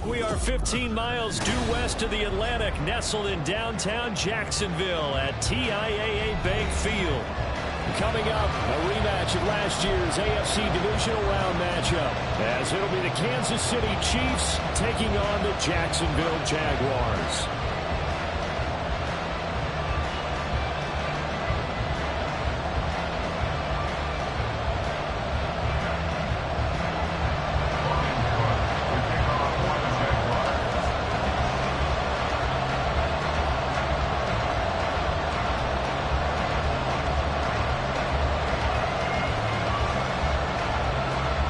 We are 15 miles due west of the Atlantic, nestled in downtown Jacksonville at TIAA Bank Field. Coming up, a rematch of last year's AFC Divisional Round matchup, as it'll be the Kansas City Chiefs taking on the Jacksonville Jaguars.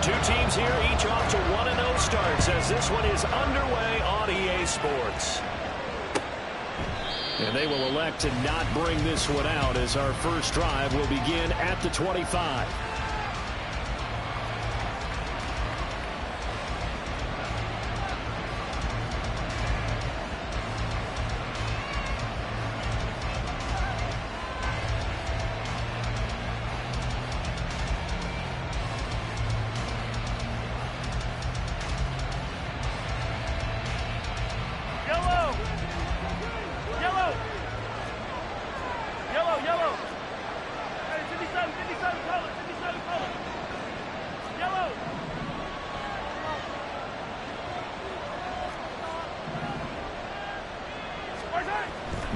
Two teams here, each off to 1-0 starts as this one is underway on EA Sports. And they will elect to not bring this one out as our first drive will begin at the 25.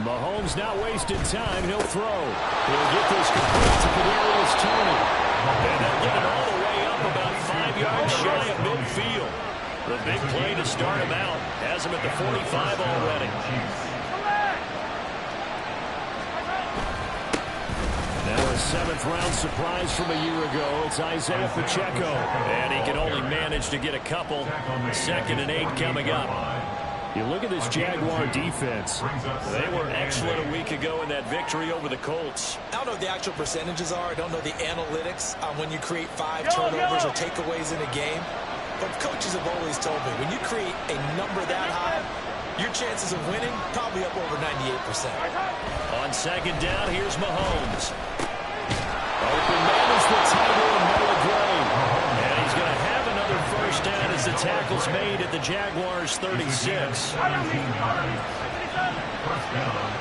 Mahomes not wasting time. He'll throw. He'll get this complete to Kadarius Toney. And they'll get it all the way up about 5 yards shy of midfield. The big play to start him out. Has him at the 45 already. Now a 7th-round surprise from a year ago. It's Isaiah Pacheco. And he can only manage to get a couple. 2nd and 8 coming up. You look at this Jaguar defense. They were excellent a week ago in that victory over the Colts. I don't know what the actual percentages are. I don't know the analytics on when you create 5 turnovers or takeaways in a game. But coaches have always told me, when you create a number that high, your chances of winning probably up over 98%. On 2nd down, here's Mahomes. Open man is the tight end, Noah Gray. And he's going to have another first down as the tackle's made at the Jaguars' 36. First down,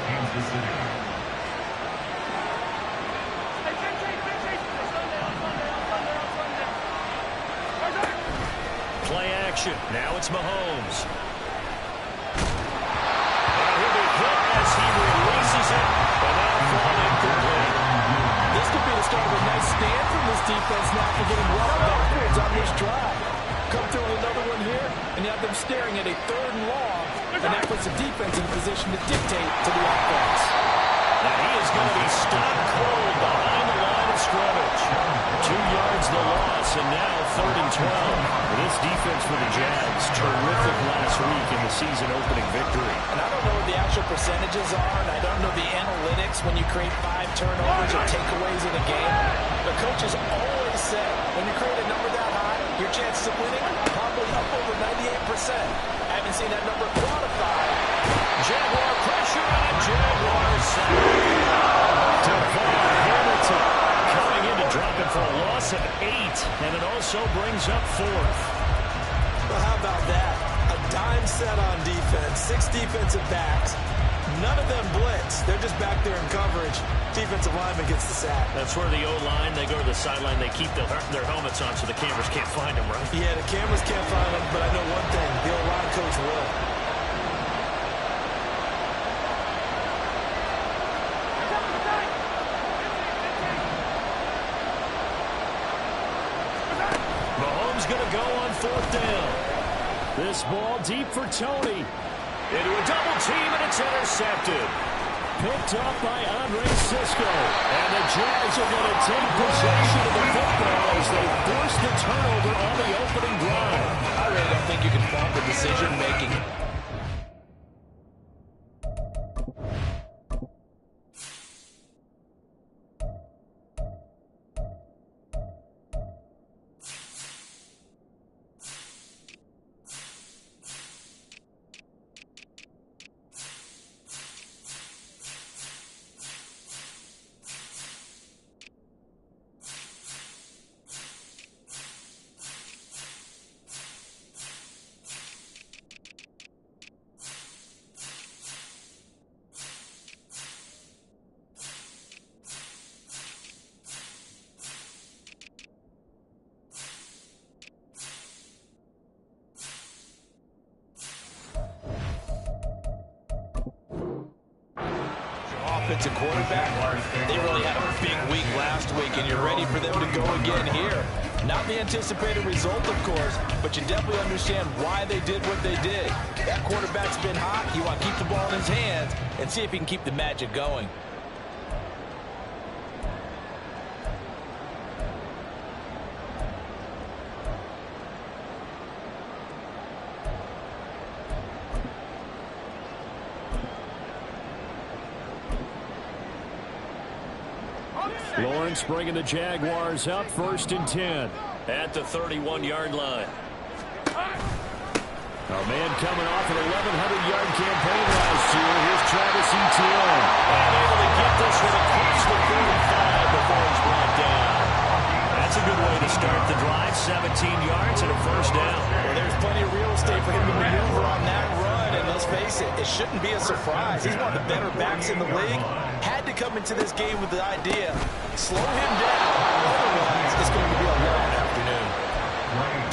Kansas City. Play action. Now it's Mahomes. And he'll be hit as he releases it. And that'll fall incomplete. This could be the start of a nice stand from this defense now for getting well backwards on this drive. Come through with another one here, and you have them staring at a 3rd and long, and that puts the defense in a position to dictate to the offense. Now he is going to be stopped cold behind the line of scrimmage. 2 yards the loss, and now 3rd and 12. This defense for the Jags, terrific last week in the season-opening victory. And I don't know what the actual percentages are, and I don't know the analytics when you create 5 turnovers or takeaways in a game. The coaches always say, when you create a number that high, your chances of winning probably up over 98%. I haven't seen that number quantified. Jaguar pressure on a Jaguar sack. Devon Hamilton coming in to drop it for a loss of 8, and it also brings up 4th. Well, how about that? A dime set on defense, 6 defensive backs. None of them blitz. They're just back there in coverage. Defensive lineman gets the sack. That's where the O-line, they go to the sideline, they keep their helmets on so the cameras can't find them, right? Yeah, the cameras can't find them, but I know one thing. The O-line coach will. Mahomes going to go on 4th down. This ball deep for Toney. Into a double team, and it's intercepted. Picked up by Andre Cisco. And the Jags are going to take possession of the football as they force the turnover on the opening drive. I really don't think you can fault the decision-making. offensive quarterback, they really had a big week last week, and you're ready for them to go again here. Not the anticipated result, of course, but you definitely understand why they did what they did. That quarterback's been hot. You want to keep the ball in his hands and see if he can keep the magic going. Lawrence bringing the Jaguars up 1st and 10 at the 31-yard line. A man coming off an 1,100-yard campaign last year. Here's Travis Etienne. And able to get this one across the 45 before he's brought down. That's a good way to start the drive. 17 yards and a first down. Well, there's plenty of real estate for him to maneuver on that run. And let's face it, it shouldn't be a surprise. He's one of the better backs in the league. Had to come into this game with the idea, slow him down. Otherwise, it's going to be a long afternoon.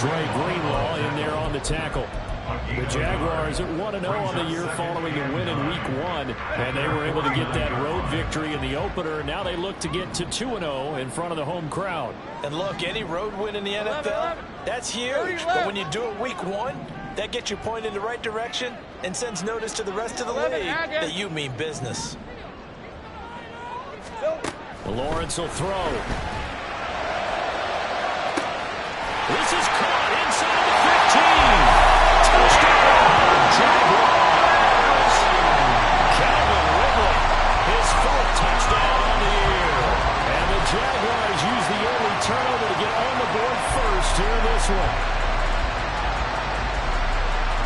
Dre Greenlaw in there on the tackle. The Jaguars at 1-0 on the year following the win in Week 1, and they were able to get that road victory in the opener. Now they look to get to 2-0 in front of the home crowd. And look, any road win in the NFL, that's huge. But when you do it Week 1, that gets you pointed in the right direction and sends notice to the rest of the league that you mean business. Lawrence will throw. This is caught inside the 15. Touchdown, Jaguars. Calvin Ridley, his 4th touchdown on the year. And the Jaguars use the early turnover to get on the board first here in this one.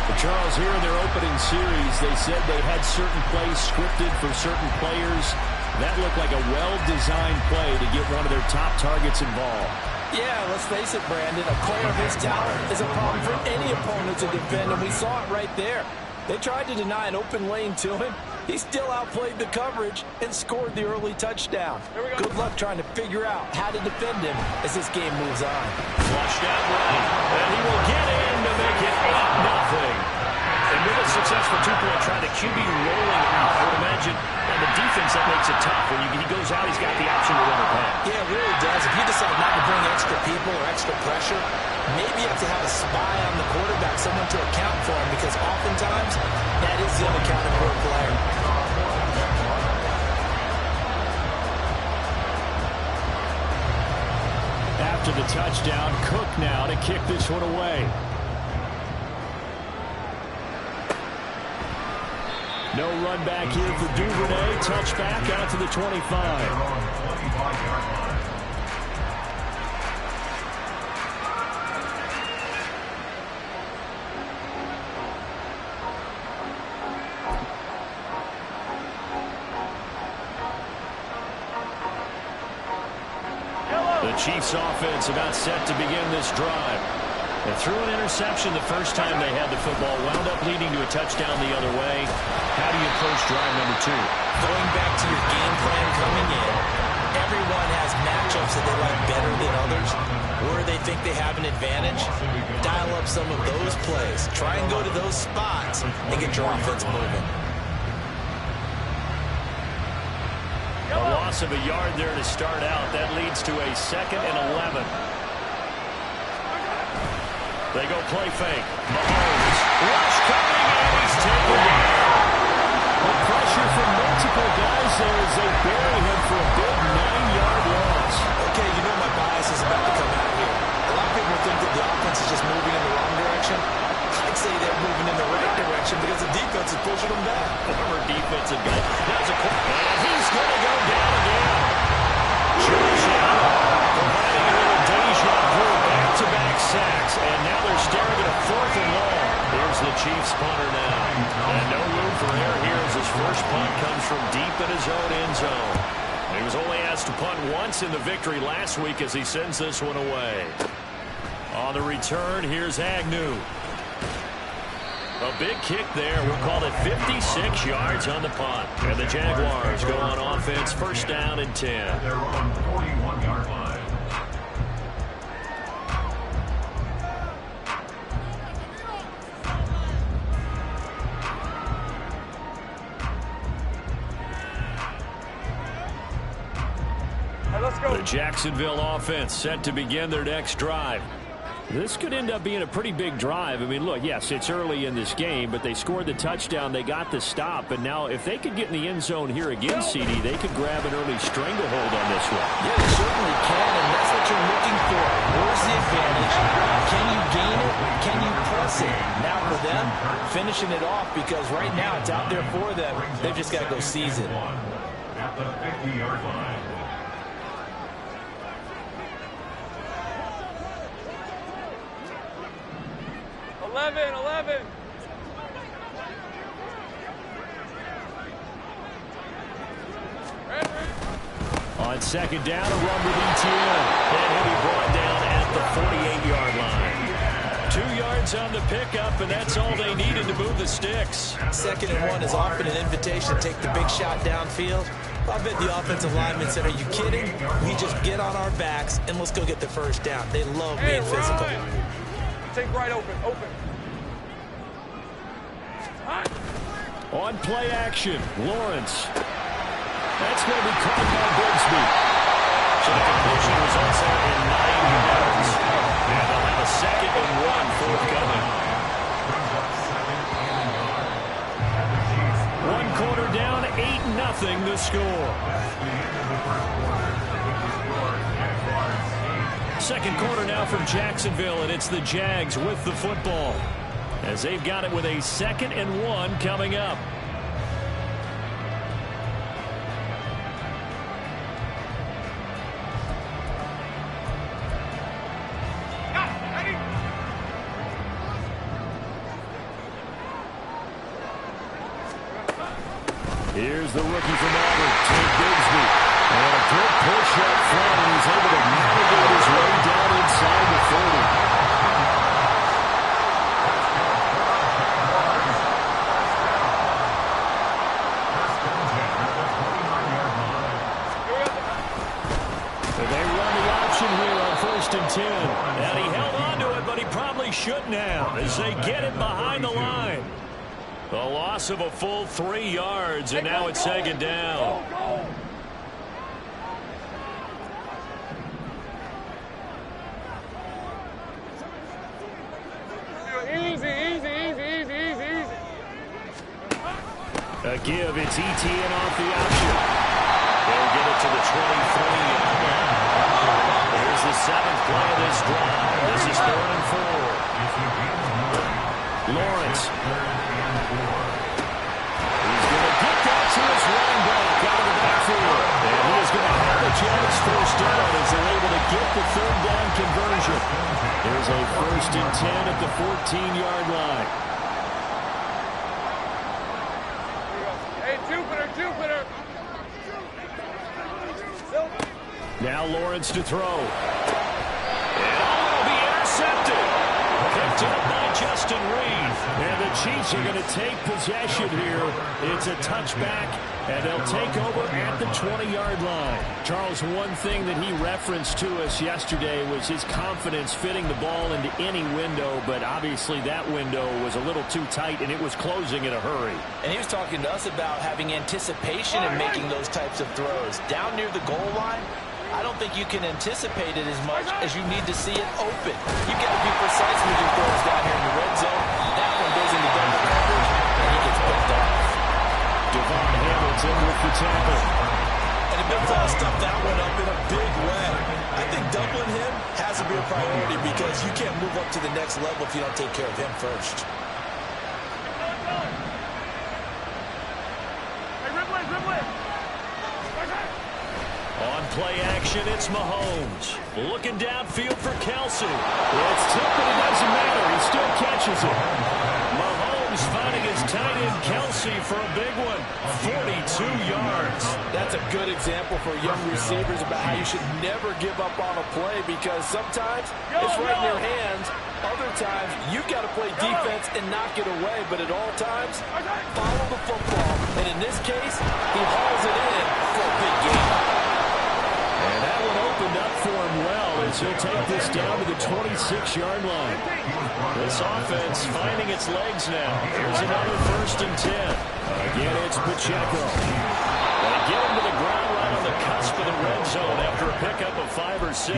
But Charles, here in their opening series, they said they had certain plays scripted for certain players. That looked like a well-designed play to get one of their top targets involved. Yeah, let's face it, Brandon. A player of his talent is a problem for any opponent to defend, and we saw it right there. They tried to deny an open lane to him. He still outplayed the coverage and scored the early touchdown. Good luck trying to figure out how to defend him as this game moves on. Flushed out right, and he will get in to make it 8-0. And with a successful two-point try, the QB rolling out, I would imagine, on the defense that makes it tough. When he goes out, he's got the option to run or pass. Yeah, it really does. If you decide not to bring extra people or extra pressure, maybe you have to have a spy on the quarterback, someone to account for him, because oftentimes that is the unaccounted for a player. After the touchdown, Cook now to kick this one away. No run back here for Duvernay. Touchback out to the 25. The Chiefs offense about set to begin this drive. They threw an interception the first time they had the football, wound up leading to a touchdown the other way. How do you approach drive number 2? Going back to your game plan coming in, everyone has matchups that they like better than others, where they think they have an advantage. Dial up some of those plays. Try and go to those spots and get your offense moving. A loss of a yard there to start out. That leads to a 2nd and 11. They go play fake. Mahomes. Rush coming, and he's taken down. The pressure from multiple guys there as they bury him for a big 9-yard loss. Okay, you know my bias is about to come out here. A lot of people think that the offense is just moving in the wrong direction. I'd say they're moving in the right direction because the defense is pushing them back. Former defensive guy. That's a quick, and he's going to go down again. Josh Allen providing a little deja vu, back-to-back sacks, and now they're staring at a 4th and long. Here's the Chiefs punter now. And no room for error here as his first punt comes from deep in his own end zone. He was only asked to punt once in the victory last week as he sends this one away. On the return, here's Agnew. A big kick there. We'll call it 56 yards on the punt. And the Jaguars go on offense, 1st down and 10. They're on 41-yard line. The Jacksonville offense set to begin their next drive. This could end up being a pretty big drive. I mean, look, yes, it's early in this game, but they scored the touchdown. They got the stop. And now if they could get in the end zone here again, CD, they could grab an early stranglehold on this one. Yeah, they certainly can, and that's what you're looking for. Where's the advantage? Can you gain it? Can you press it? Now for them, finishing it off, because right now it's out there for them. They've just got to go seize it. At the 50-yard line. On second down, a run with ETN. And he'll be brought down at the 48-yard line. 2 yards on the pickup, and that's all they needed to move the sticks. 2nd and 1 is often an invitation to take the big shot downfield. I bet the offensive lineman said, are you kidding? We just get on our backs, and let's go get the first down. They love being physical. Take right open. On play action, Lawrence. That's going to be caught by Bigsby. So the completion results in 9 yards. And they'll have a 2nd and 1 forthcoming. 1 quarter down, 8-0 the score. Second quarter now from Jacksonville, and it's the Jags with the football, as they've got it with a 2nd and 1 coming up. Here's the rookie from Auburn, Ted Bigsby. And a good push up front, and he's able to navigate his way down inside the 40. They run the option here on 1st and 10. And he held on to it, but he probably shouldn't have, as they get it behind the line. A loss of a full 3 yards, and now it's 2nd down. Easy. A give, it's ETN off the option. They'll get it to the 23-yard line. Here's the 7th play of this drive. This is 3rd and 4. Lawrence. He's going to get that to his running back out of the backfield. And he is going to have the Jags first down as they're able to get the 3rd down conversion. There's a 1st and 10 at the 14-yard line. Hey, Jupiter. Now Lawrence to throw. And will be intercepted. Picked up by Justin Reed. And the Chiefs are going to take possession here. It's a touchback, and they'll take over at the 20-yard line. Charles, one thing that he referenced to us yesterday was his confidence fitting the ball into any window, but obviously that window was a little too tight, and it was closing in a hurry. And he was talking to us about having anticipation in making those types of throws. Down near the goal line, I don't think you can anticipate it as much as you need to see it open. You got to be precise with your throws down here in the red zone. That one goes into double coverage, and he gets picked off. Devon Hamilton with the tackle. And the Big 12 stuffed that one up in a big way. I think doubling him has to be a priority because you can't move up to the next level if you don't take care of him first. On play action, it's Mahomes. Looking downfield for Kelsey. It's tipped, but it doesn't matter. He still catches it. Mahomes finding his tight end Kelsey for a big one. 42 yards. That's a good example for young receivers about how you should never give up on a play because sometimes it's right in your hands. Other times, you've got to play defense and not get away. But at all times, follow the football. And in this case, he hauls it in for a big game. And that one opened up for him well as he'll take this down to the 26-yard line. This offense finding its legs now. Here's another 1st and 10. Again, it's Pacheco. They get him to the ground right on the cusp of the red zone after a pickup of 5 or 6.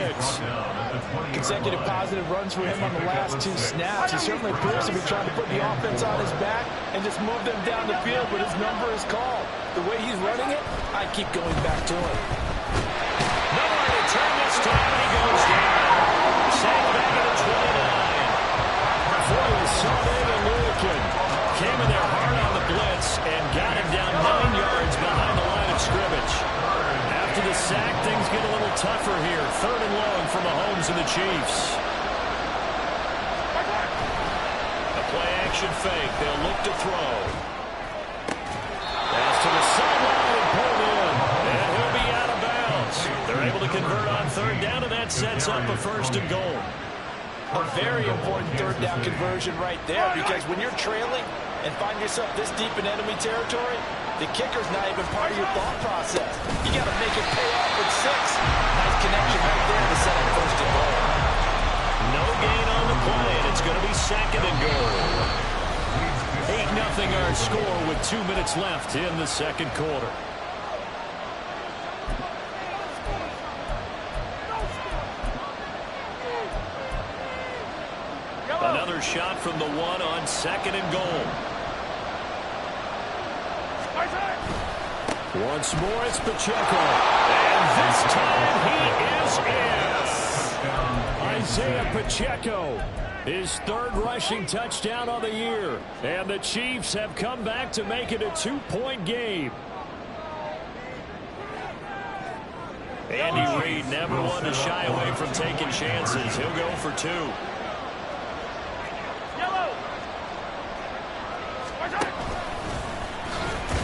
Consecutive positive runs for him on the last 2 snaps. He certainly appears to be trying to put the offense on his back and just move them down the field, but his number is called. The way he's running it, I keep going back to him. Nowhere to turn this time, and he goes down. Sacked back at the 29. Before he was Sonic and Lucan came in there hard on the blitz and got him down 9 yards behind the line of scrimmage. After the sack, things get a little tougher here. 3rd and long for Mahomes and the Chiefs. A play-action fake. They'll look to throw. Pass to the sideline and pulled in. And he'll be out of bounds. They're able to convert on 3rd down, and that sets up a 1st and goal. A very important 3rd down conversion right there, because when you're trailing and find yourself this deep in enemy territory, the kicker's not even part of your thought process. You got to make it pay off with 6. Nice connection right there to set up 1st and goal. No gain on the play, and it's going to be 2nd and goal. 8-0 our score with 2 minutes left in the 2nd quarter. Another shot from the 1 on 2nd and goal. Once more, it's Pacheco. And this time he is in. Isaiah Pacheco, his 3rd rushing touchdown of the year. And the Chiefs have come back to make it a 2-point game. Andy Reid never one to shy away from taking chances. He'll go for 2.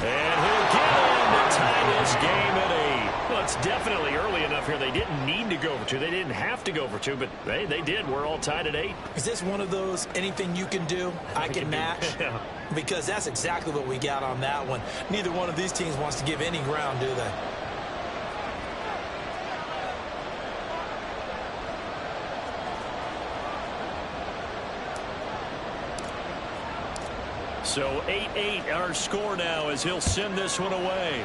And he'll get in to tie this game at 8. Well, it's definitely early enough here. They didn't need to go for 2. They didn't have to go for 2, but they did. We're all tied at 8. Is this one of those anything you can do, I can match? Yeah. Because that's exactly what we got on that one. Neither one of these teams wants to give any ground, do they? So 8-8 our score now as he'll send this one away.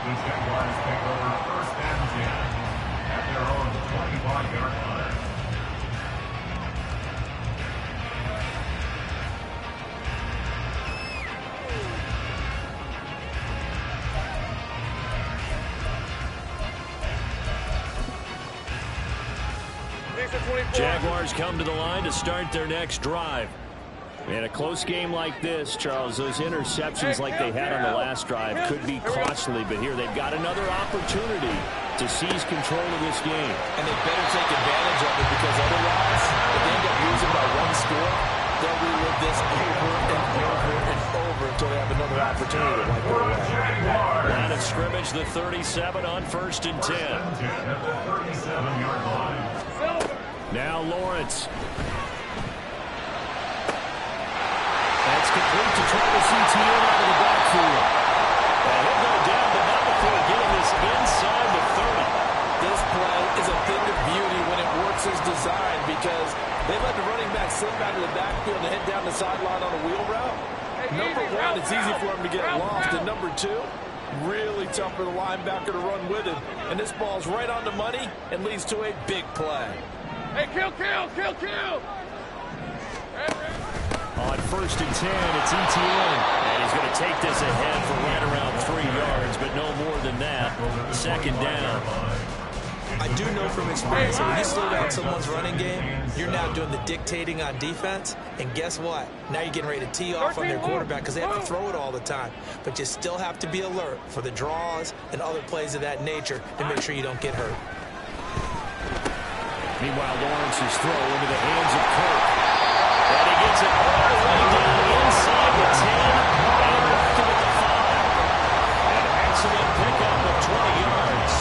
The Jaguars take over 1st and 10 at their own 25-yard line. Jaguars come to the line to start their next drive. In a close game like this, Charles, those interceptions like they had on the last drive could be costly, but here they've got another opportunity to seize control of this game. And they better take advantage of it, because otherwise, if they end up losing by 1 score, they'll relive this over and over and over until they have another opportunity to wipe it away. Line of scrimmage, the 37 on 1st and 10. At the 37-yard line. Now Lawrence. That's complete to Travis Etienne out of the backfield. And he'll go down, but not before getting this inside the 30. This play is a thing of beauty when it works as designed, because they let the running back slip out of the backfield and head down the sideline on a wheel route. Number 1, it's easy for him to get lost. And number 2, really tough for the linebacker to run with him. And this ball's right on the money and leads to a big play. Hey, kill! On 1st and 10, it's Etienne. And he's going to take this ahead for right around 3 yards, but no more than that. 2nd down. I do know from experience that when you slow down someone's running game, you're now doing the dictating on defense. And guess what? Now you're getting ready to tee off on their quarterback, because they have to throw it all the time. But you still have to be alert for the draws and other plays of that nature to make sure you don't get hurt. Meanwhile, Lawrence's throw into the hands of Kirk. And he gets it all the way down inside the 10 and working at the 5. An excellent pickup of 20 yards.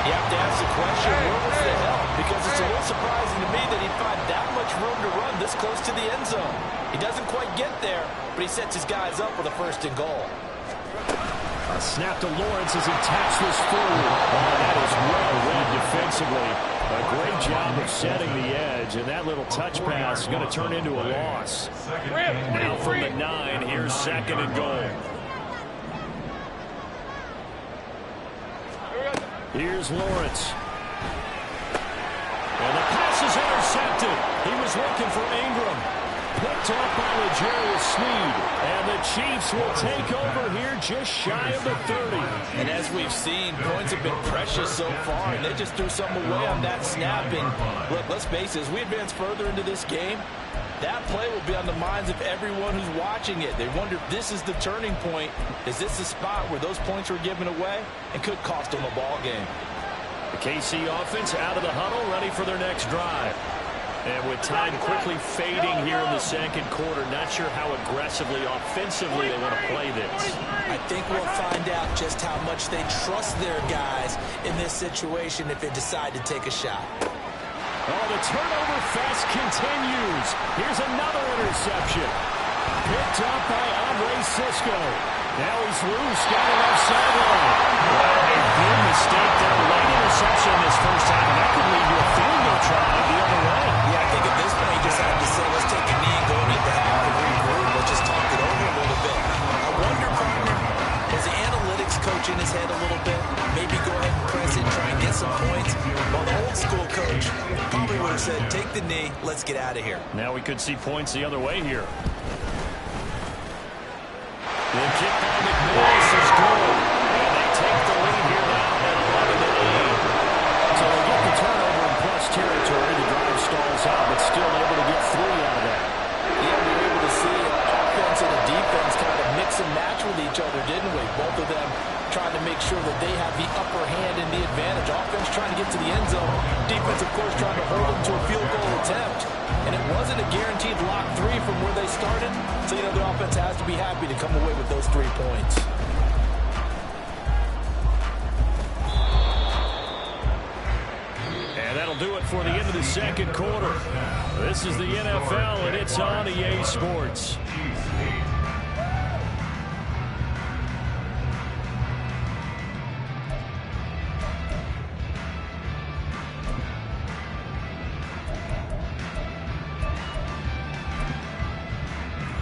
You have to ask the question, where was the help? Because it's a little surprising to me that he'd find that much room to run this close to the end zone. He doesn't quite get there, but he sets his guys up with a 1st and goal. A snap to Lawrence as he taps this forward. Oh, that is well read defensively. A great job of setting the edge, and that little touch pass is going to turn into a loss. Now from the 9, here's 2nd and goal. Here's Lawrence. And the pass is intercepted. He was looking for Ingram. Picked up by L'Jarius Sneed. And the Chiefs will take over here just shy of the 30. And as we've seen, points have been precious so far, and they just threw some away on that snap. And look, let's face it, as we advance further into this game, that play will be on the minds of everyone who's watching it. They wonder if this is the turning point. Is this the spot where those points were given away and could cost them a ball game? The KC offense out of the huddle, ready for their next drive. And with time quickly fading here in the second quarter, not sure how aggressively, offensively they want to play this. I think we'll find out just how much they trust their guys in this situation if they decide to take a shot. Oh, the turnover fest continues. Here's another interception. Picked up by Andre Cisco. Now he's loose down the left sideline. Well, a big mistake there. Late interception this first half, and that could lead to a field goal try the other way. Yeah, I think at this point you just have to say, let's take a knee and go into the half and regroup. Let's just talk it over a little bit. I wonder, partner, was the analytics coach in his head a little bit? Maybe go ahead and press it, try and get some points. While the old school coach probably would have said, take the knee, let's get out of here. Now we could see points the other way here. The kick by McMillis is good. And they take the lead here now at 11-8. So they get the turnover in plus territory. The drive stalls out, but still able to get 3 out of that. Yeah, we were able to see offense and the defense kind of mix and match with each other, didn't we? Both of them trying to make sure that they have the upper hand and the advantage. Offense trying to get to the end zone. Defense, of course, trying to hold them to a field goal attempt. And it wasn't a guaranteed lock 3 from where they started. So, you know, the offense has to be happy to come away with those 3 points. And that'll do it for the end of the second quarter. This is the NFL, and it's on EA Sports.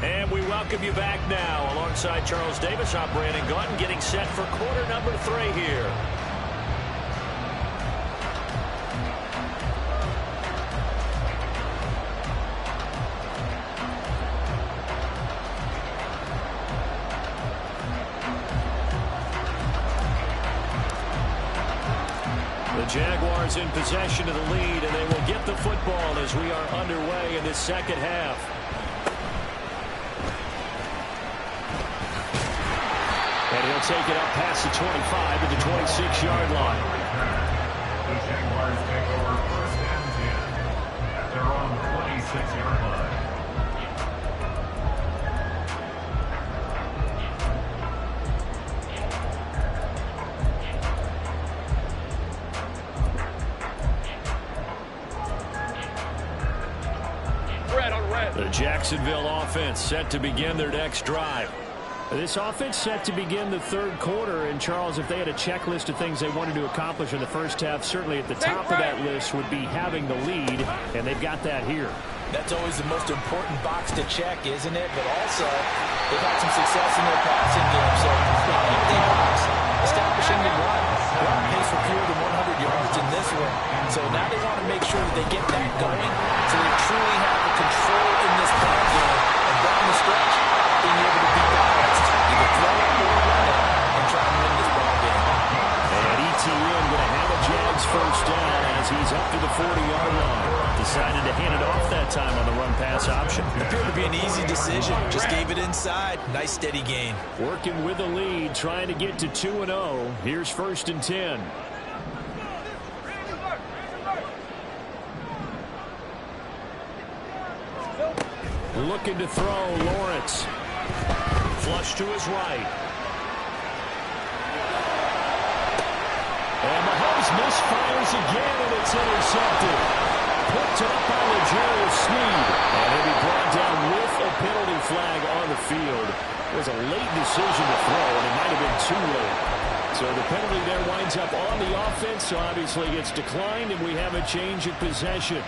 And we welcome you back now. Alongside Charles Davis, I'm Brandon Gaudin, getting set for quarter number 3 here. The Jaguars in possession of the lead, and they will get the football as we are underway in this second half. And he'll take it up past the 25 to the 26-yard line. The Jaguars take over 1st and 10 at their own 26-yard line. Red on red. The Jacksonville offense set to begin their next drive. This offense set to begin the third quarter, and Charles, if they had a checklist of things they wanted to accomplish in the first half, certainly at the top of that list would be having the lead, and they've got that here. That's always the most important box to check, isn't it? But also, they've had some success in their passing game. So, empty box, establishing the run. They're on pace for fewer than 100 yards in this one. So now they want to make sure that they get that going so they truly have the control in this ball game. And down the stretch, being able to be balanced. Either throw it or run it and try and win this ball game. And ETN going to have a Jags first down as he's up to the 40-yard line. Decided to hand it off that time on the run-pass option. Appeared to be an easy decision. Just gave it inside. Nice steady gain. Working with the lead, trying to get to 2-0. Here's 1st and 10. Looking to throw, Lawrence. Flush to his right. And Mahomes misfires again, and it's intercepted. Picked up by L'Jarius Sneed. And he'll be brought down with a penalty flag on the field. It was a late decision to throw, and it might have been too late. So the penalty there winds up on the offense, so obviously it's declined, and we have a change of possession.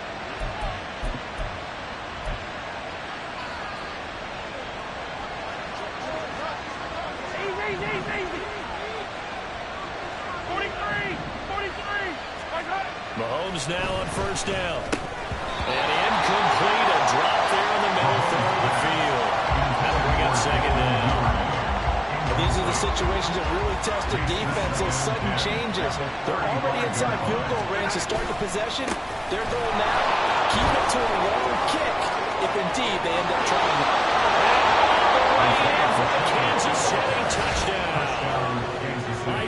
Easy. 43, 44. Mahomes now on first down. And incomplete, a drop there in the middle third of the field. That'll bring up second down. These are the situations that really test a defense, those sudden changes. They're already inside field goal range to start the possession. Their goal now, keep it to a long kick, if indeed they end up trying it. And for the Kansas City touchdown.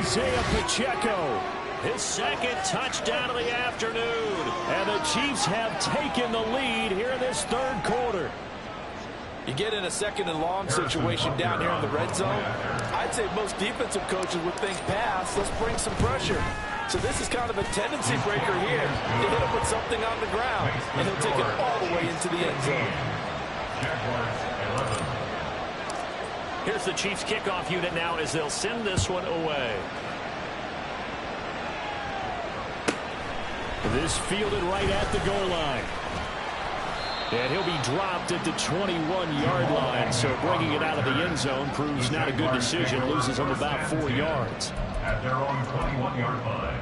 Isaiah Pacheco, his second touchdown of the afternoon. And the Chiefs have taken the lead here in this third quarter. You get in a second and long situation down here in the red zone. I'd say most defensive coaches would think pass, let's bring some pressure. So this is kind of a tendency breaker here. You hit him with something on the ground, and he'll take it all the way into the end zone. Here's the Chiefs kickoff unit now as they'll send this one away. This fielded right at the goal line. And he'll be dropped at the 21-yard line, so bringing it out of the end zone proves not a good decision. Loses him about 4 yards. At their own 21-yard line.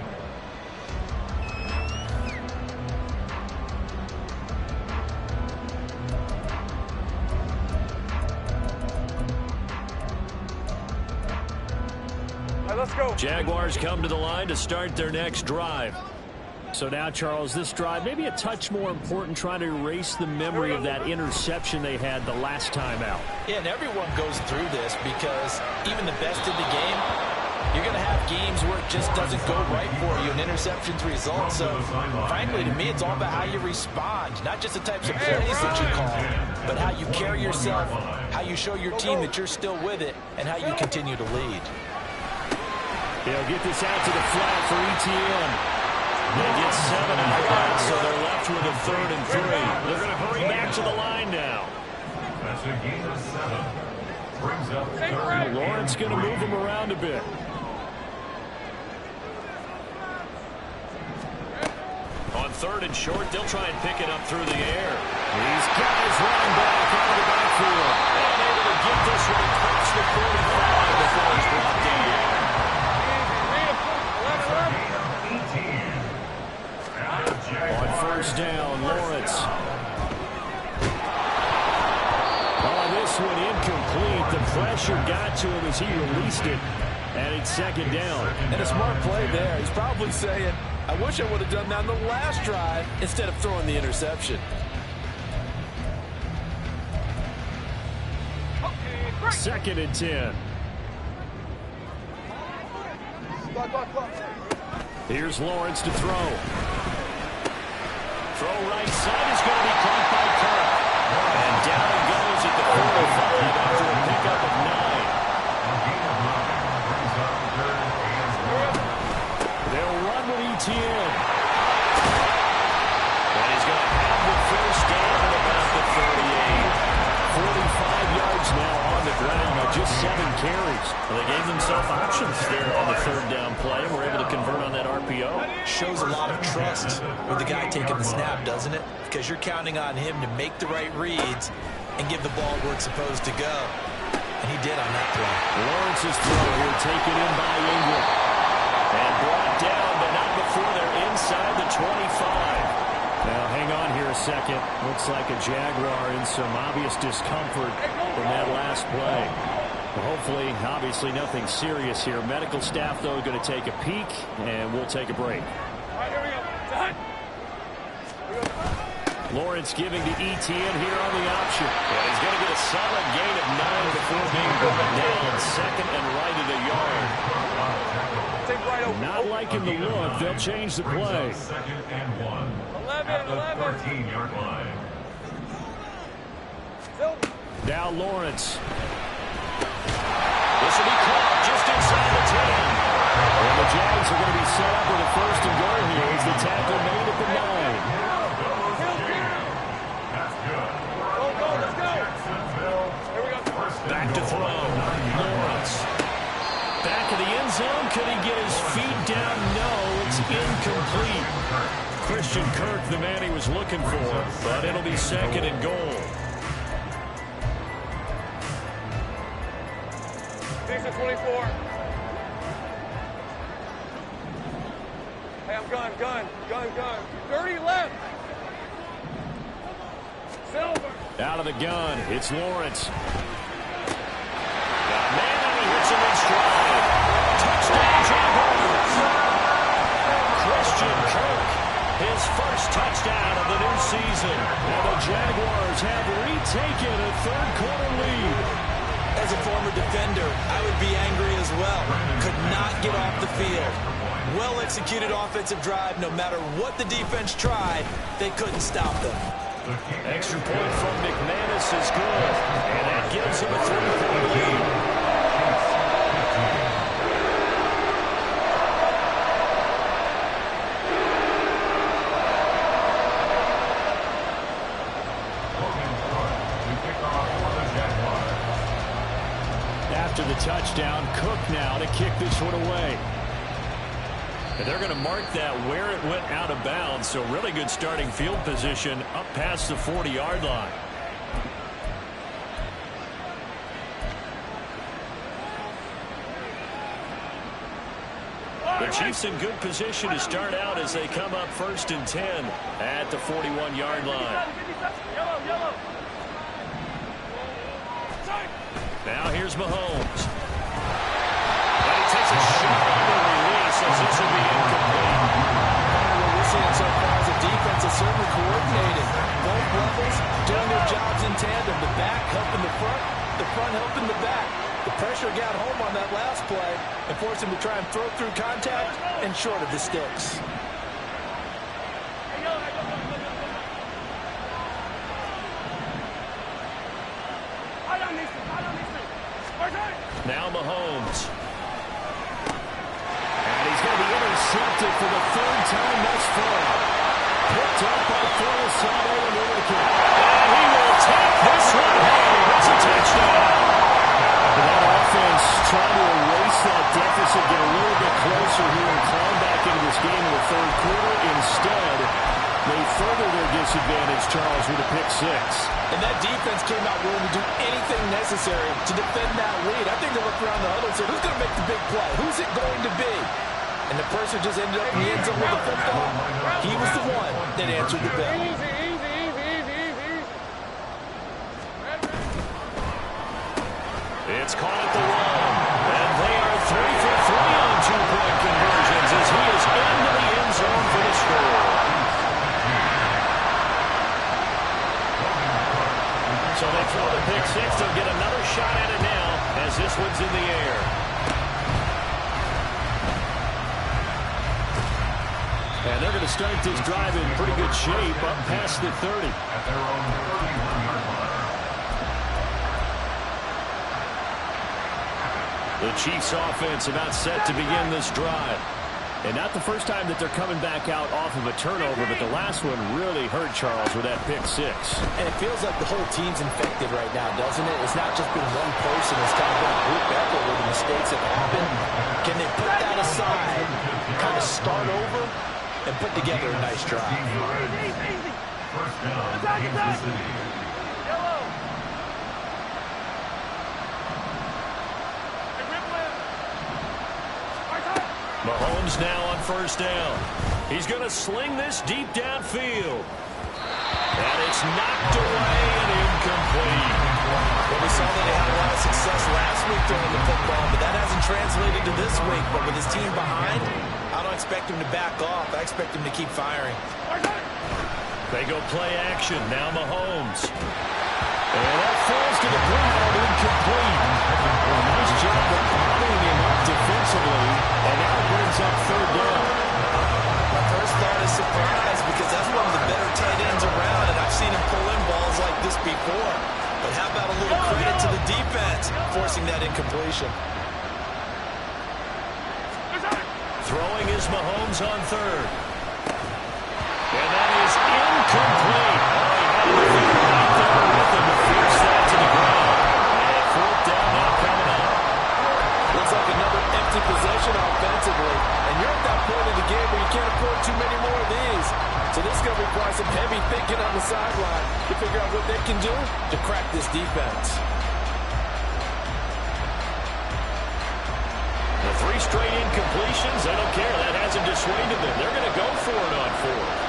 All right, let's go. Jaguars come to the line to start their next drive. So now, Charles, this drive maybe a touch more important, trying to erase the memory of that interception they had the last time out. Yeah, and everyone goes through this because even the best in the game, you're going to have games where it just doesn't go right for you, and interceptions result. So, frankly, to me, it's all about how you respond, not just the types of plays that you call, but how you carry yourself, how you show your team that you're still with it, and how you continue to lead. They'll get this out to the flat for ETN. They get 7 out of that, so they're left with a 3rd and 3. They're going to hurry back to the line now. That's a gain of 7. Brings up 3rd. Lawrence going to move him around a bit. On 3rd and short, they'll try and pick it up through the air. He's got his running back out of the backfield. And able to get this one across the 45 before he's brought down. On first down, Lawrence. Oh, this one incomplete. The pressure got to him as he released it. And it's second down. And a smart play there. He's probably saying, I wish I would have done that in the last drive instead of throwing the interception. Second and 10. Here's Lawrence to throw. Throw right side is going to be caught by Kirk. And down he goes at the 45 after a pickup of 9. They'll run with ETN. And he's going to have the first down at about the 38. 45 yards now on the ground with just 7 carries. Well, they gave themselves options there on the 3rd down play and were able to convert on that RPO. Shows a lot of trust with the guy taking the snap, doesn't it? Because you're counting on him to make the right reads and give the ball where it's supposed to go. And he did on that play. Lawrence's throw here taken in by Ingram. And brought down, but not before they're inside the 25. Now, hang on here a second. Looks like a Jaguar in some obvious discomfort from that last play. But hopefully, obviously, nothing serious here. Medical staff, though, going to take a peek, and we'll take a break. All right, here we go. Done. Lawrence giving to ETN here on the option. And he's going to get a solid gain of 9 before being brought down. Second and right at a yard. Take right over. Not liking the look. They'll change the play. Second and 1. 11, At the 11. 13-yard line. Now Lawrence. This will be caught just inside the 10. And the Jags are going to be set up with a 1st and goal here as the tackle made at the 9. That's good. Go, go, let's go. Here we go. Back to throw. Lawrence. Back of the end zone. Could he get his feet down? No, it's incomplete. Christian Kirk, the man he was looking for, but it'll be 2nd and goal. Decent 24. Hey, I'm gun. 30 left. Silver. Out of the gun, it's Lawrence. Got a man, and he hits him in stride. Touchdown, Jaguars. Christian Kirk, his first touchdown of the new season. And the Jaguars have retaken a third-quarter lead. As a former defender, I would be angry as well. Could not get off the field. Well-executed offensive drive. No matter what the defense tried, they couldn't stop them. Extra point from McManus is good, and that gives him a 3-point lead. After the touchdown, Cook now to kick this one away. And they're going to mark that where it went out of bounds, so really good starting field position up past the 40-yard line. The Chiefs in good position to start out as they come up 1st and 10 at the 41-yard line. Now here's Mahomes. And he takes a shot on the release as this will be incomplete. What we're seeing so far is the defense is certainly coordinated. Both levels doing their jobs in tandem. The back helping the front helping the back. The pressure got home on that last play and forced him to try and throw through contact and short of the sticks. Now Mahomes. And he's going to be intercepted for the 3rd time thus far. Picked up by Forrest-Sano and Willikin. And he will take this one home. It's a touchdown. And that offense trying to erase that deficit, get a little bit closer here and climb back into this game in the 3rd quarter. Instead, they further their disadvantage, Charles, with a pick 6. And that defense came out willing to do anything necessary to defend that lead. I think they looked around the huddle and said, who's going to make the big play? Who's it going to be? And the person just ended up in the end zone with the football. He was the one that answered the bell. It's caught at the one. And they are 3 for 3 on 2-point conversions as he is into the end zone for the score. So they throw the pick 6. They'll get another shot at it now as this one's in the air. And they're going to start this drive in pretty good shape up past the 30. At their own 31-yard line. The Chiefs offense about set to begin this drive. And not the first time that they're coming back out off of a turnover, but the last one really hurt Charles with that pick 6. And it feels like the whole team's infected right now, doesn't it? It's not just been one person. It's kind of been a group effort where the mistakes have happened. Can they put that aside, kind of start over, and put together a nice drive? First down, Kansas City. Mahomes now on 1st down. He's going to sling this deep downfield. And it's knocked away and incomplete. Well, we saw that they had a lot of success last week throwing the football, but that hasn't translated to this week. But with his team behind, I don't expect him to back off. I expect him to keep firing. They go play action. Now Mahomes. And that falls to the ground, incomplete. Nice job of bottling him up defensively, and now it brings up 3rd down. My first thought is surprise because that's one of the better tight ends around, and I've seen him pull in balls like this before. But how about a little credit to the defense forcing that incompletion? Throwing is Mahomes on 3rd. And that is incomplete. Looks like another empty possession offensively. And you're at that point in the game where you can't afford too many more of these. So this is going to require some heavy thinking on the sideline to figure out what they can do to crack this defense. The 3 straight incompletions. I don't care. That hasn't dissuaded them. They're going to go for it on 4th.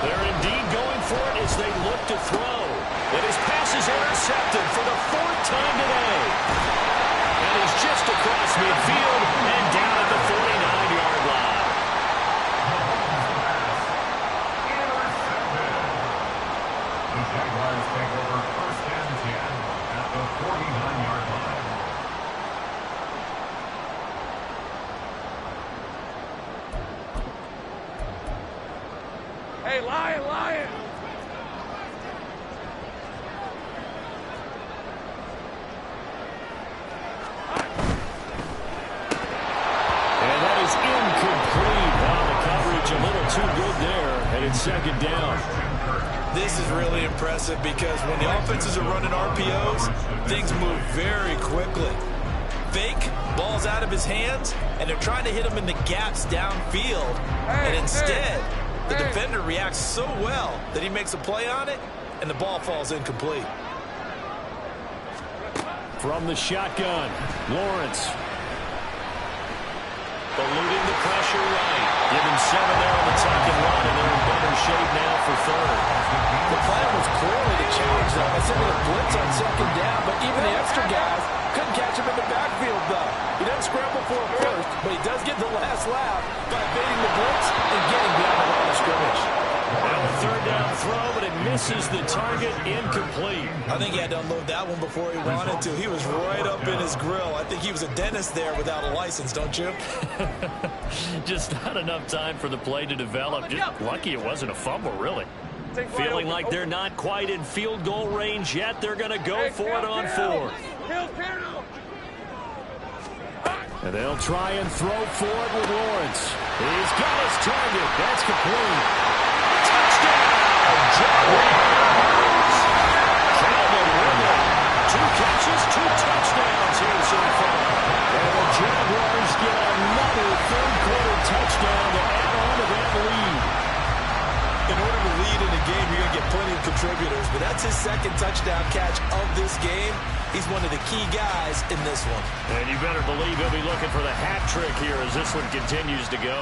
They're indeed going for it as they look to throw. And his pass is intercepted for the 4th time today. And he's just across midfield and down at the 49-yard line. The Jaguars take over 1st and 10 at the 49-yard line. Hey, Lion! And that is incomplete. Wow, the coverage a little too good there, and it's 2nd down. This is really impressive because when the offenses are running RPOs, things move very quickly. Fake, ball's out of his hands, and they're trying to hit him in the gaps downfield. And instead, the defender reacts so well that he makes a play on it, and the ball falls incomplete. From the shotgun, Lawrence. Eluding the pressure right. Give him 7 there on the 2nd run, and they're in better shape now for 3rd. The plan was clearly to challenge them by sending a blitz on 2nd down, but even the extra guys couldn't catch him in the backfield, though. He doesn't scramble for it first, but he does get the last laugh by evading the blitz and getting beyond the line of scrimmage. Now a 3rd down throw, but it misses the target, incomplete. I think he had to unload that one before he wanted to. He was right up in his grill. I think he was a dentist there without a license, don't you? Just not enough time for the play to develop. Just lucky it wasn't a fumble, really. Feeling like they're not quite in field goal range yet. They're going to go for it on 4th. And they'll try and throw for it with Lawrence. He's got his target. That's complete. Touchdown! Jaguars! Calvin Ridley. 2 catches, 2 touchdowns here so far. And the Jaguars get another 3rd-quarter touchdown to add on to that lead. In order to lead in a game, you're going to get plenty of contributors, but that's his 2nd touchdown catch of this game. He's one of the key guys in this one. And you better believe he'll be looking for the hat trick here as this one continues to go.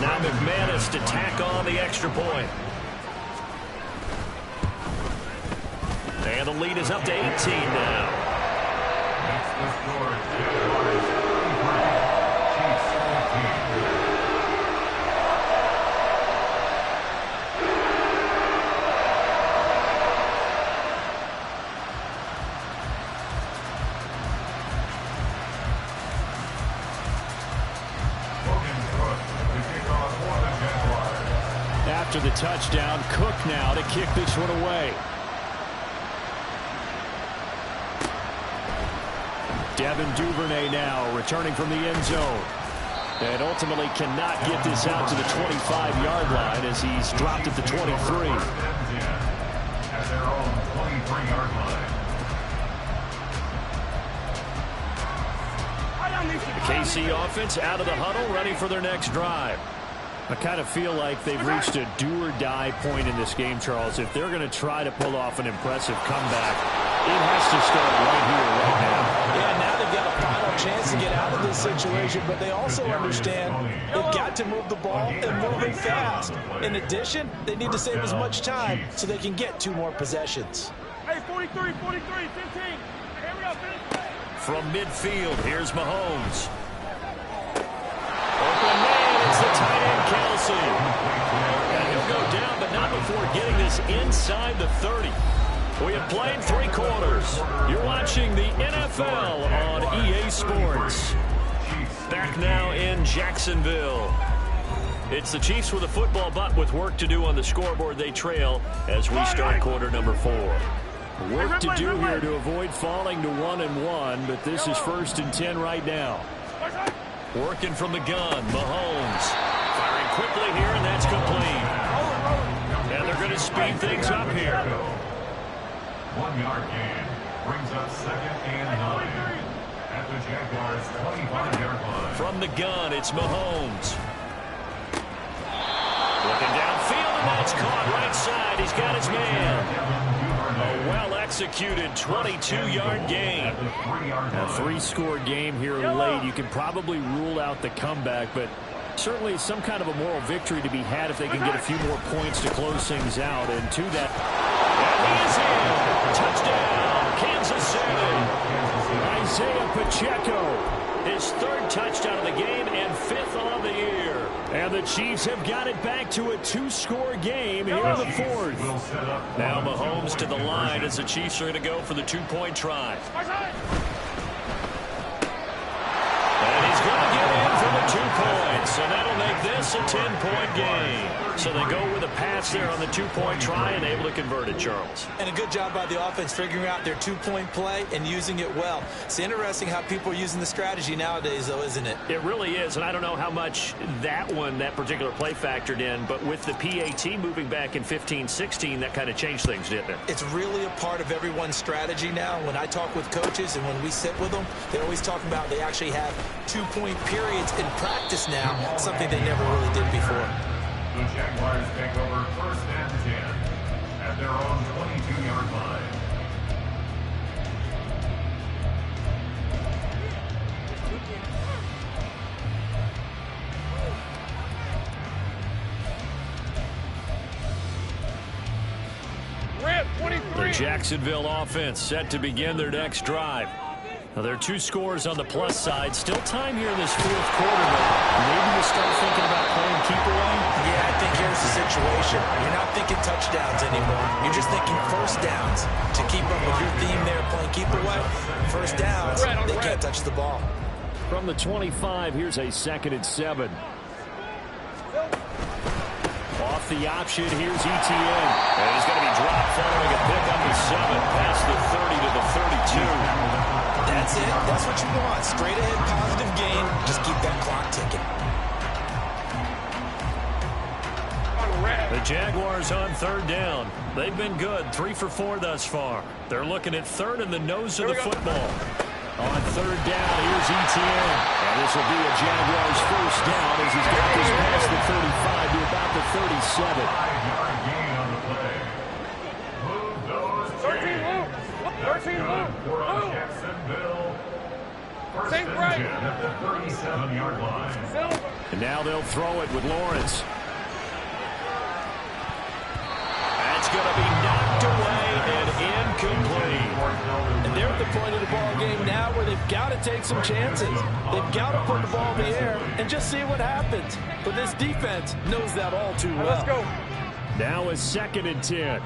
Now McManus to tack on the extra point. And the lead is up to 18 now. That's the score. Jaguars 33, Chiefs 14. After the touchdown, Cook now to kick this one away. Devin Duvernay now returning from the end zone. And ultimately cannot get this out to the 25-yard line as he's dropped at the 23. At their own 23-yard line. The KC offense out of the huddle, ready for their next drive. I kind of feel like they've reached a do-or-die point in this game, Charles. If they're going to try to pull off an impressive comeback, it has to start right here, right now. Yeah, now they've got a final chance to get out of this situation, but they also understand they've got to move the ball and move it fast. In addition, they need to save as much time so they can get 2 more possessions. Hey, 43, 15. Here we go, finish. From midfield, here's Mahomes. Open man, it's the tight end, Kelsey. And he'll go down, but not before getting this inside the 30. We have played 3 quarters. You're watching the NFL on EA Sports. Back now in Jacksonville. It's the Chiefs with a football, but with work to do on the scoreboard. They trail as we start quarter number 4. Work to do here to avoid falling to 1-1, but this is 1st and 10 right now. Working from the gun, Mahomes. Firing quickly here, and that's complete. And they're going to speed things up here. 1-yard gain brings up 2nd and 9 at the Jaguars' 25-yard line. From the gun, it's Mahomes. Looking downfield, and that's It's caught right side. He's got his man. A well-executed 22-yard gain. A three-score game here late. You can probably rule out the comeback, but certainly some kind of a moral victory to be had if they can get a few more points to close things out. And to that, and he is in. Touchdown, Kansas City. Isaiah Pacheco. His third touchdown of the game and fifth on the year. And the Chiefs have got it back to a two-score game here in the fourth. Now Mahomes to the line as the Chiefs are going to go for the two-point try. And he's going to get in for the 2 points. And that'll make this a 10-point game. So they go with a pass there on the two-point try and able to convert it, Charles. And a good job by the offense figuring out their two-point play and using it well. It's interesting how people are using the strategy nowadays, though, isn't it? It really is, and I don't know how much that particular play factored in, but with the PAT moving back in 15-16, that kind of changed things, didn't it? It's really a part of everyone's strategy now. When I talk with coaches and when we sit with them, they're always talking about they actually have two-point periods in practice now, something they never really did before. The Jaguars take over 1st and 10 at their own 22-yard line. The Jacksonville offense set to begin their next drive. Now, there are 2 scores on the plus side. Still time here in this fourth quarter, but maybe you start thinking about playing keep away? Yeah, I think here's the situation. You're not thinking touchdowns anymore. You're just thinking first downs. To keep up with your theme there, playing keep away, first downs, they can't touch the ball. From the 25, here's a 2nd and 7. Off the option, here's ETN. And he's going to be dropped following a pick up to 7, past the 30 to the 32. That's it. That's what you want. Straight ahead, positive gain. Just keep that clock ticking. The Jaguars on 3rd down. They've been good. 3 for 4 thus far. They're looking at 3rd and the nose of the football. On 3rd down, here's ETN. And this will be a Jaguars first down as he's got this past the 35 to about the 37. 5-yard gain on the play. Move those 13 move. 13 move. For Jacksonville. 1st and 10 at the 37-yard line. And now they'll throw it with Lawrence. That's going to be knocked away and incomplete. And they're at the point of the ball game now where they've got to take some chances. They've got to put the ball in the air and just see what happens. But this defense knows that all too well. Let's go. Now a 2nd and 10.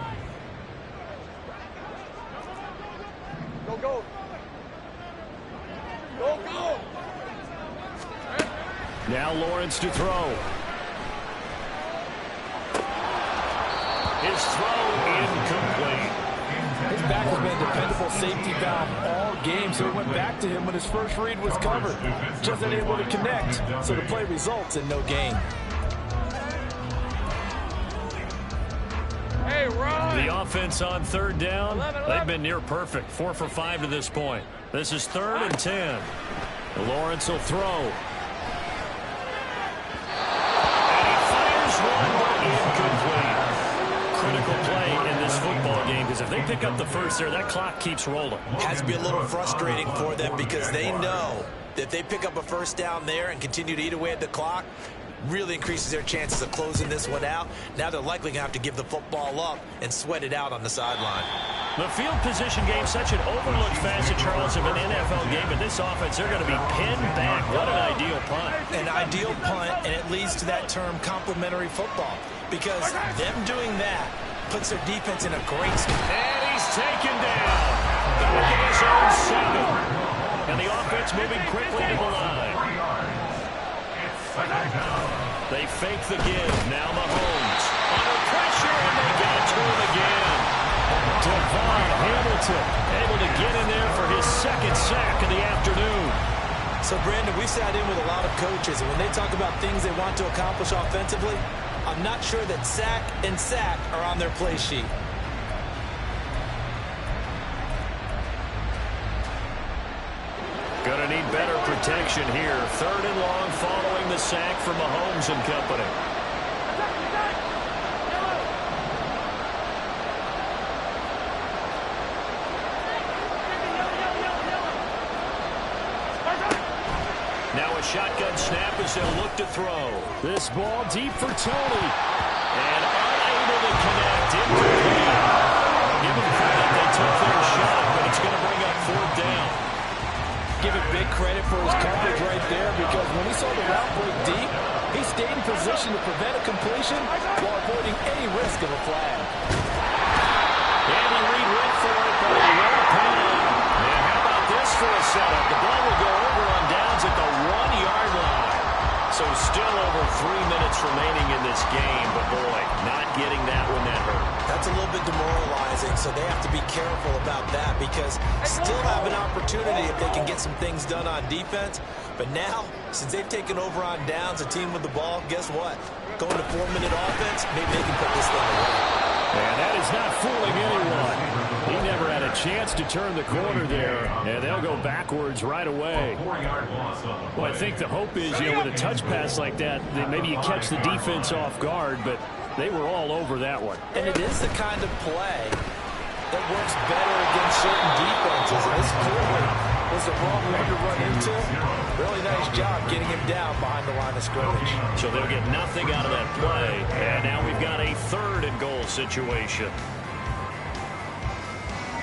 Go, go. Go, go. Now Lawrence to throw. His throw incomplete. His back has been a dependable safety valve all game, so it went back to him when his first read was covered. Just unable to connect, so the play results in no gain. Hey, Ron. The offense on 3rd down, they've been near perfect. 4 for 5 to this point. This is 3rd and 10. Lawrence will throw. And he fires one, but incomplete. Critical play in this football game, because if they pick up the first there, that clock keeps rolling. Has to be a little frustrating for them because they know that if they pick up a first down there and continue to eat away at the clock, really increases their chances of closing this one out. Now they're likely going to have to give the football up and sweat it out on the sideline. The field position game, such an overlooked facet, Charles, of an NFL game. But this offense, they're going to be pinned back. What an ideal punt. An ideal punt, and it leads to that term complementary football. Because them doing that puts their defense in a great spot. And he's taken down. Back in his own 7. And the offense moving quickly to the line. They fake the give. Now Mahomes under pressure, and they got to him again. Devon Hamilton able to get in there for his 2nd sack of the afternoon. So, Brandon, we sat in with a lot of coaches, and when they talk about things they want to accomplish offensively, I'm not sure that sack and sack are on their play sheet. Going to need better protection here. 3rd and long following the sack from Mahomes and company. snap as they'll look to throw. This ball deep for Tony. And unable to connect. Incomplete. Give them credit. They took their shot, but it's going to bring up fourth down. Give it big credit for his coverage right there, because when he saw the route break deep, he stayed in position to prevent a completion while avoiding any risk of a flag. Andy Reid went for it, but he won't pan out. And how about this for a setup? The ball will go over on downs at the 1-yard line. So still over 3 minutes remaining in this game, but boy, not getting that one that hurt. That's a little bit demoralizing, so they have to be careful about that, because still have an opportunity if they can get some things done on defense. But now, since they've taken over on downs, a team with the ball, guess what? Going to 4-minute offense, maybe they can put this thing away. And that is not fooling anyone. He never had a chance to turn the corner there, and they'll go backwards right away. Well, I think the hope is, with a touch pass like that maybe you catch the defense off guard, but they were all over that one. And it is the kind of play that works better against certain defenses, and this clearly was the wrong one to run into. Really nice job getting him down behind the line of scrimmage. So they'll get nothing out of that play, and now we've got a 3rd and goal situation.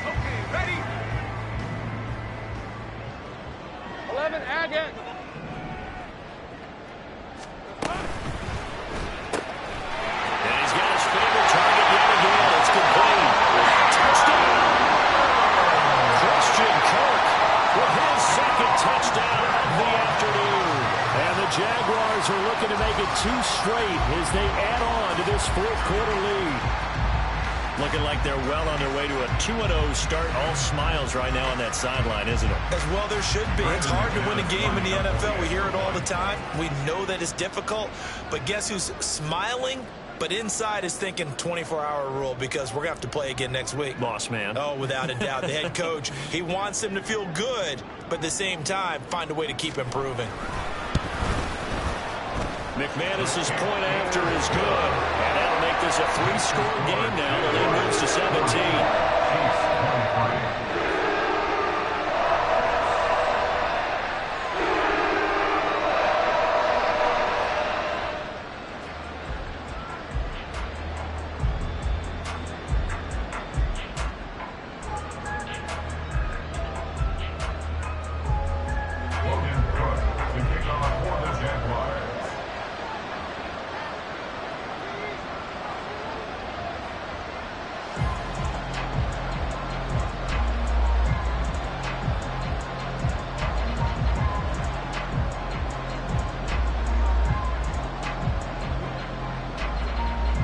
Okay, ready? 11, Agate. And he's got his favorite target yet again. It's complete. Touchdown. Christian Kirk with his 2nd touchdown of the afternoon. And the Jaguars are looking to make it 2 straight as they add on to this 4th quarter lead. Looking like they're well on their way to a 2-0 start. All smiles right now on that sideline, isn't it? As well there should be. It's hard to win a game in the NFL. We hear it all the time. We know that it's difficult. But guess who's smiling? But inside is thinking 24-hour rule, because we're going to have to play again next week. Boss man. Oh, without a doubt. The head coach, he wants them to feel good, but at the same time, find a way to keep improving. McManus's point after is good. And that'll make this a 3-score game now. The lead moves to 17.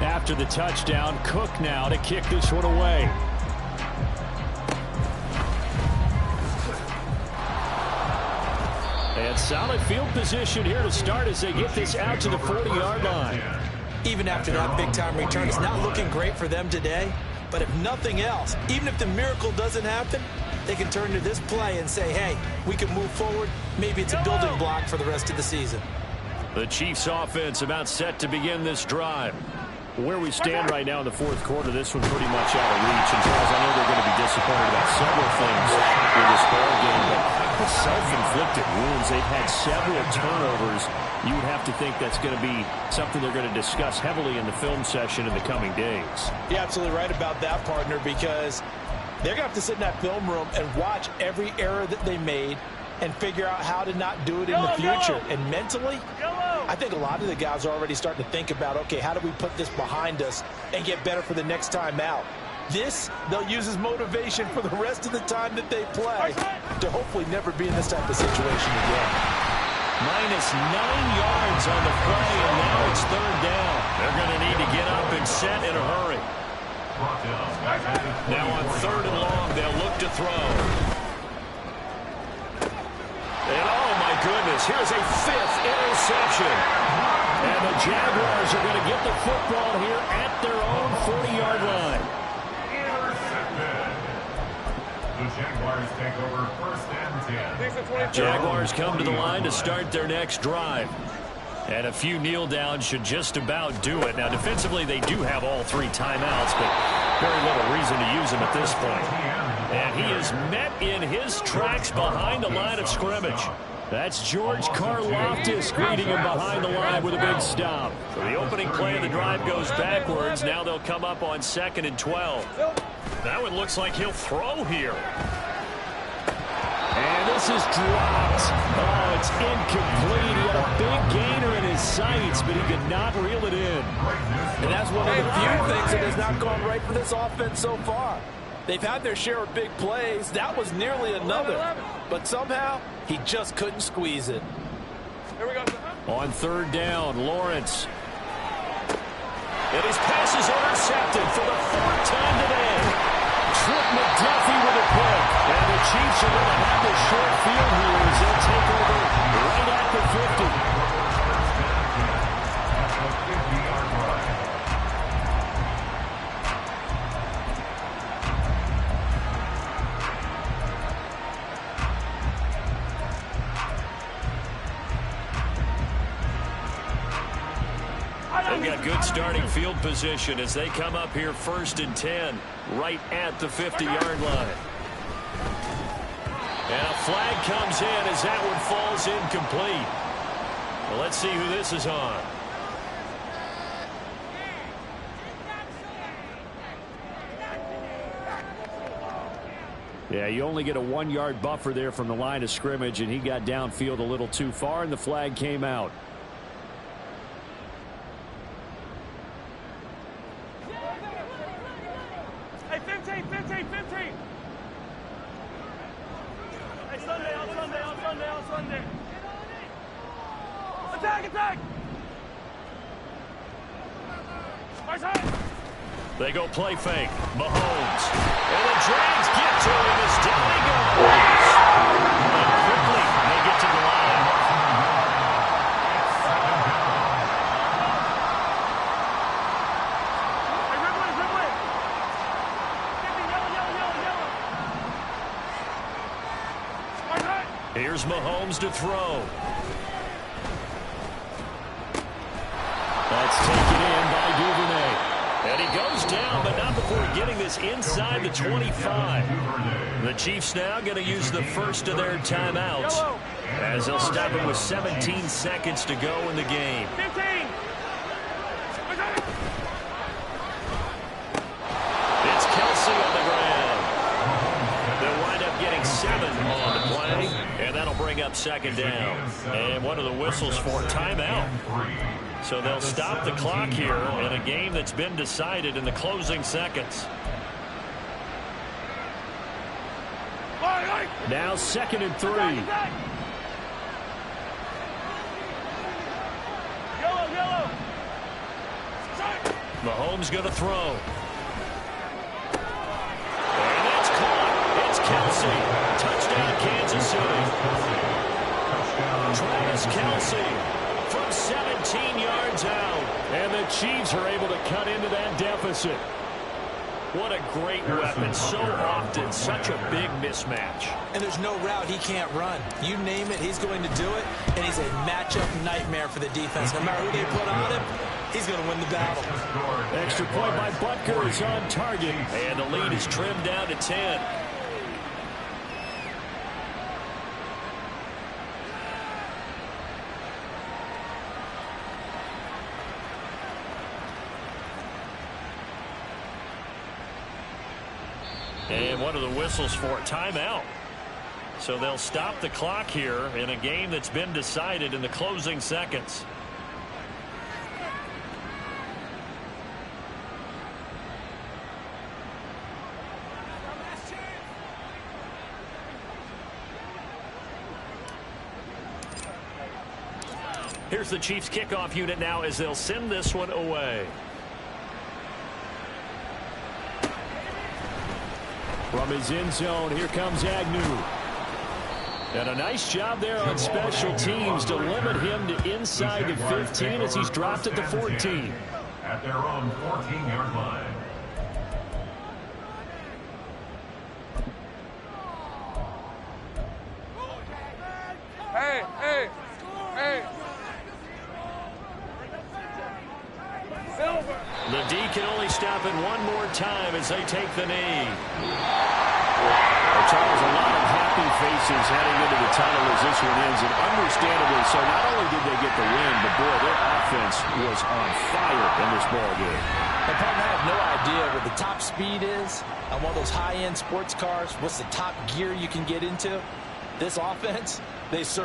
After the touchdown, Cook now to kick this one away. And solid field position here to start as they get this out to the 40-yard line. Even after that big-time return, it's not looking great for them today. But if nothing else, even if the miracle doesn't happen, they can turn to this play and say, hey, we can move forward. Maybe it's a building block for the rest of the season. The Chiefs offense about set to begin this drive. Where we stand right now in the 4th quarter, this one's pretty much out of reach. And Charles, I know they're going to be disappointed about several things in this ball game, but self-inflicted wounds. They've had several turnovers. You would have to think that's going to be something they're going to discuss heavily in the film session in the coming days. You're absolutely right about that, partner, because they're going to have to sit in that film room and watch every error that they made and figure out how to not do it in the future. And mentally, I think a lot of the guys are already starting to think about, okay, how do we put this behind us and get better for the next time out? This, they'll use as motivation for the rest of the time that they play to hopefully never be in this type of situation again. Minus 9 yards on the play, and now it's 3rd down. They're going to need to get up and set in a hurry. Now on 3rd and long, they'll look to throw. And oh my goodness, here's a 5th interception. And the Jaguars are going to get the football here at their own 40-yard line. Intercepted. The Jaguars take over 1st and 10. Jaguars come to the line to start their next drive. And a few kneel downs should just about do it. Now defensively they do have all 3 timeouts, but very little reason to use them at this point. And he is met in his tracks behind the line of scrimmage. That's George Karlaftis greeting him behind the line with a big stop. So the opening play of the drive goes backwards. Now they'll come up on 2nd and 12. That one looks like he'll throw here. And this is dropped. Oh, it's incomplete. He had a big gainer in his sights, but he could not reel it in. And that's one of the few things that has not gone right for this offense so far. They've had their share of big plays. That was nearly another. But somehow, he just couldn't squeeze it. Here we go. On 3rd down, Lawrence. And his pass is intercepted for the 4th time today. Trip McDuffie with a pick. And the Chiefs are going to have the short field here as they'll take over right at the 50. They've got good starting field position as they come up here 1st and 10, right at the 50-yard line. And a flag comes in as that one falls incomplete. Well, let's see who this is on. Yeah, you only get a 1-yard buffer there from the line of scrimmage, and he got downfield a little too far, and the flag came out. Hey, 15. Hey, Sunday. Attack! They go play fake. Mahomes. And the Jags get to him as down he goes. And quickly they get to the line. Hey, Ridley. Yellow. Here's Mahomes to throw. That's taken in by Duvernay. And he goes down, but not before getting this inside the 25. The Chiefs now going to use the first of their timeouts as they'll stop it with 17 seconds to go in the game. 15. It's Kelsey on the ground. They'll wind up getting 7 on the play, and that'll bring up 2nd down. And one of the whistles for timeout. So they'll stop the clock here in a game that's been decided in the closing seconds. Now 2nd and 3. Yellow. Mahomes going to throw. And that's caught. It's Kelsey. Touchdown, Kansas City. Travis Kelsey from 17 yards out. And the Chiefs are able to cut into that deficit. What a great weapon. So often, such a big mismatch. And there's no route he can't run. You name it, he's going to do it. And he's a matchup nightmare for the defense. No matter who they put on him, he's going to win the battle. Extra point by Butker is on target. And the lead is trimmed down to 10. And one of the whistles for timeout. So they'll stop the clock here in a game that's been decided in the closing seconds. Here's the Chiefs kickoff unit now as they'll send this one away. From his end zone, here comes Agnew. And a nice job there on special teams to limit him to inside the 15 as he's dropped at the 14. At their own 14-yard line. Hey. The D can only stop happen one more time as they take the knee. Well, Charles, a lot of happy faces heading into the tunnel as this one ends, and understandably so. Not only did they get the win, but boy, their offense was on fire in this ball game. And partner, I have no idea what the top speed is on one of those high-end sports cars. What's the top gear you can get into? This offense, they certainly